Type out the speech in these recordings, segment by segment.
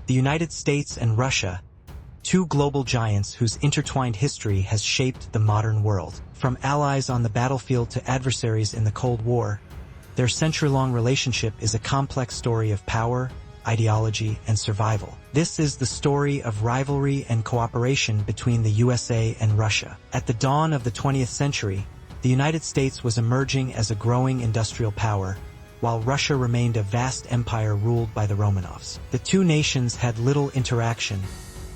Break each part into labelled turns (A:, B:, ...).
A: The United States and Russia, two global giants whose intertwined history has shaped the modern world. From allies on the battlefield to adversaries in the Cold War, their century-long relationship is a complex story of power, ideology, and survival. This is the story of rivalry and cooperation between the USA and Russia. At the dawn of the 20th century, the United States was emerging as a growing industrial power, while Russia remained a vast empire ruled by the Romanovs. The two nations had little interaction,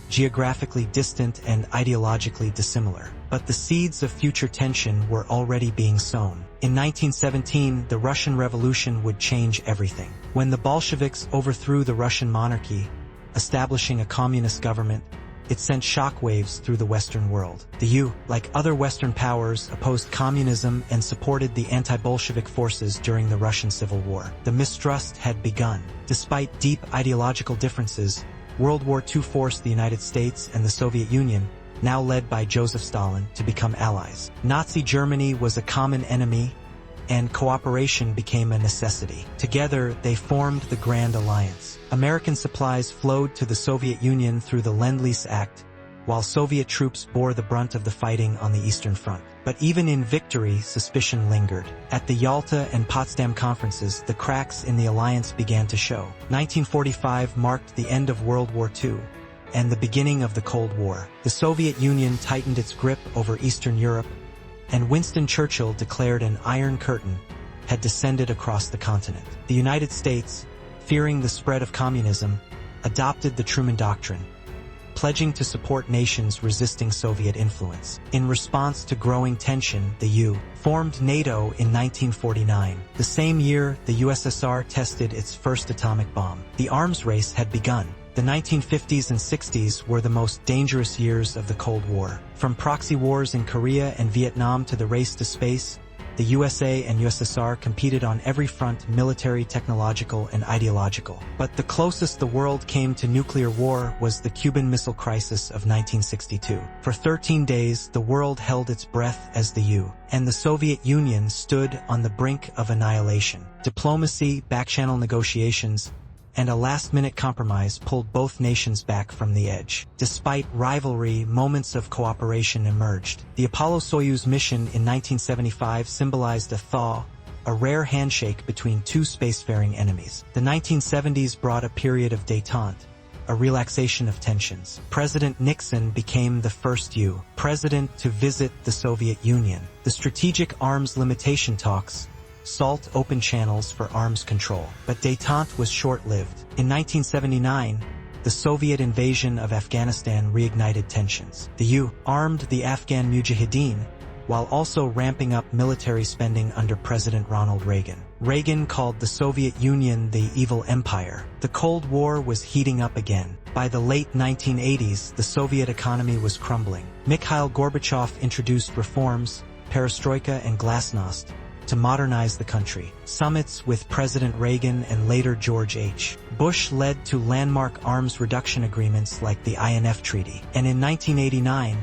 A: geographically distant and ideologically dissimilar. But the seeds of future tension were already being sown. In 1917, the Russian Revolution would change everything. When the Bolsheviks overthrew the Russian monarchy, establishing a communist government, it sent shockwaves through the Western world. The U, like other Western powers, opposed communism and supported the anti-Bolshevik forces during the Russian Civil War. The mistrust had begun. Despite deep ideological differences, World War II forced the United States and the Soviet Union, now led by Joseph Stalin, to become allies. Nazi Germany was a common enemy, and cooperation became a necessity. Together, they formed the Grand Alliance. American supplies flowed to the Soviet Union through the Lend-Lease Act, while Soviet troops bore the brunt of the fighting on the Eastern Front. But even in victory, suspicion lingered. At the Yalta and Potsdam conferences, the cracks in the alliance began to show. 1945 marked the end of World War II and the beginning of the Cold War. The Soviet Union tightened its grip over Eastern Europe, and Winston Churchill declared an Iron Curtain had descended across the continent. The United States, fearing the spread of communism, adopted the Truman Doctrine, pledging to support nations resisting Soviet influence. In response to growing tension, the U formed NATO in 1949. The same year, the USSR tested its first atomic bomb. The arms race had begun. The 1950s and 60s were the most dangerous years of the Cold War. From proxy wars in Korea and Vietnam to the race to space, the USA and USSR competed on every front: military, technological, and ideological. But the closest the world came to nuclear war was the Cuban Missile Crisis of 1962. For 13 days, the world held its breath as the U and the Soviet Union stood on the brink of annihilation. Diplomacy, back-channel negotiations, and a last-minute compromise pulled both nations back from the edge. Despite rivalry, moments of cooperation emerged. The Apollo-Soyuz mission in 1975 symbolized a thaw, a rare handshake between two spacefaring enemies. The 1970s brought a period of détente, a relaxation of tensions. President Nixon became the first U president to visit the Soviet Union. The strategic arms limitation talks sought open channels for arms control. But détente was short-lived. In 1979, the Soviet invasion of Afghanistan reignited tensions. The U armed the Afghan Mujahideen, while also ramping up military spending under President Ronald Reagan. Reagan called the Soviet Union the evil empire. The Cold War was heating up again. By the late 1980s, the Soviet economy was crumbling. Mikhail Gorbachev introduced reforms, perestroika and glasnost, to modernize the country. Summits with President Reagan and later George H. Bush led to landmark arms reduction agreements like the INF Treaty. And in 1989,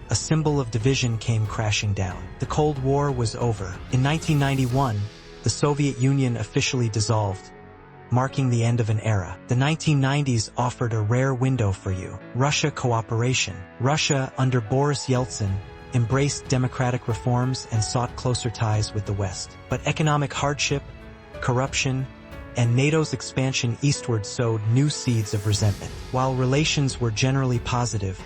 A: a symbol of division came crashing down. The Cold War was over. In 1991, the Soviet Union officially dissolved, marking the end of an era. The 1990s offered a rare window for U-Russia cooperation. Russia, under Boris Yeltsin, embraced democratic reforms and sought closer ties with the West. But economic hardship, corruption, and NATO's expansion eastward sowed new seeds of resentment. While relations were generally positive,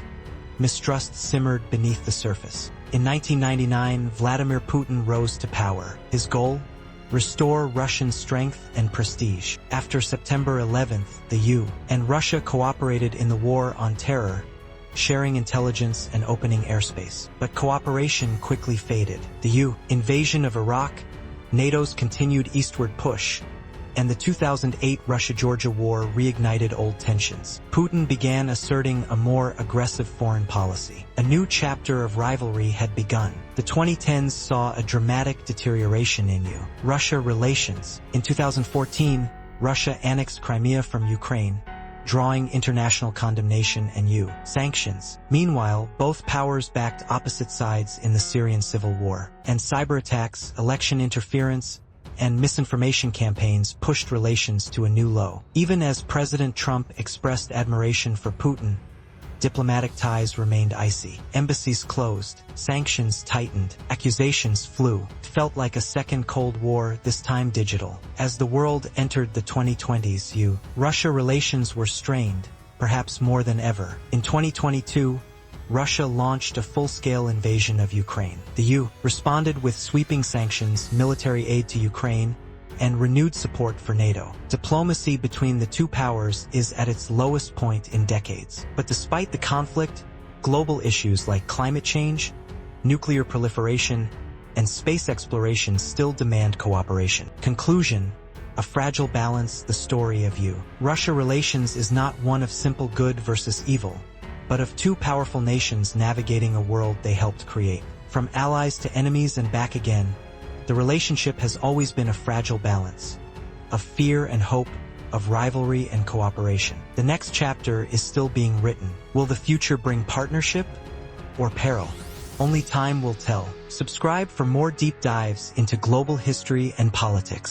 A: mistrust simmered beneath the surface. In 1999, Vladimir Putin rose to power. His goal? Restore Russian strength and prestige. After September 11th, the U and Russia cooperated in the war on terror, sharing intelligence and opening airspace. But cooperation quickly faded. The U invasion of Iraq, NATO's continued eastward push, and the 2008 Russia-Georgia war reignited old tensions. Putin began asserting a more aggressive foreign policy. A new chapter of rivalry had begun. The 2010s saw a dramatic deterioration in U-Russia relations. In 2014, Russia annexed Crimea from Ukraine, drawing international condemnation and sanctions. Meanwhile, both powers backed opposite sides in the Syrian civil war, and cyber attacks, election interference, and misinformation campaigns pushed relations to a new low. Even as President Trump expressed admiration for Putin, diplomatic ties remained icy. Embassies closed, sanctions tightened, accusations flew. It felt like a second Cold War, this time digital. As the world entered the 2020s, U.S.-Russia relations were strained, perhaps more than ever. In 2022, Russia launched a full-scale invasion of Ukraine. The U.S. responded with sweeping sanctions, military aid to Ukraine, and renewed support for NATO. Diplomacy between the two powers is at its lowest point in decades. But despite the conflict, global issues like climate change, nuclear proliferation, and space exploration still demand cooperation. Conclusion: a fragile balance, the story of U.S.-Russia relations is not one of simple good versus evil, but of two powerful nations navigating a world they helped create. From allies to enemies and back again, the relationship has always been a fragile balance, of fear and hope, of rivalry and cooperation. The next chapter is still being written. Will the future bring partnership or peril? Only time will tell. Subscribe for more deep dives into global history and politics.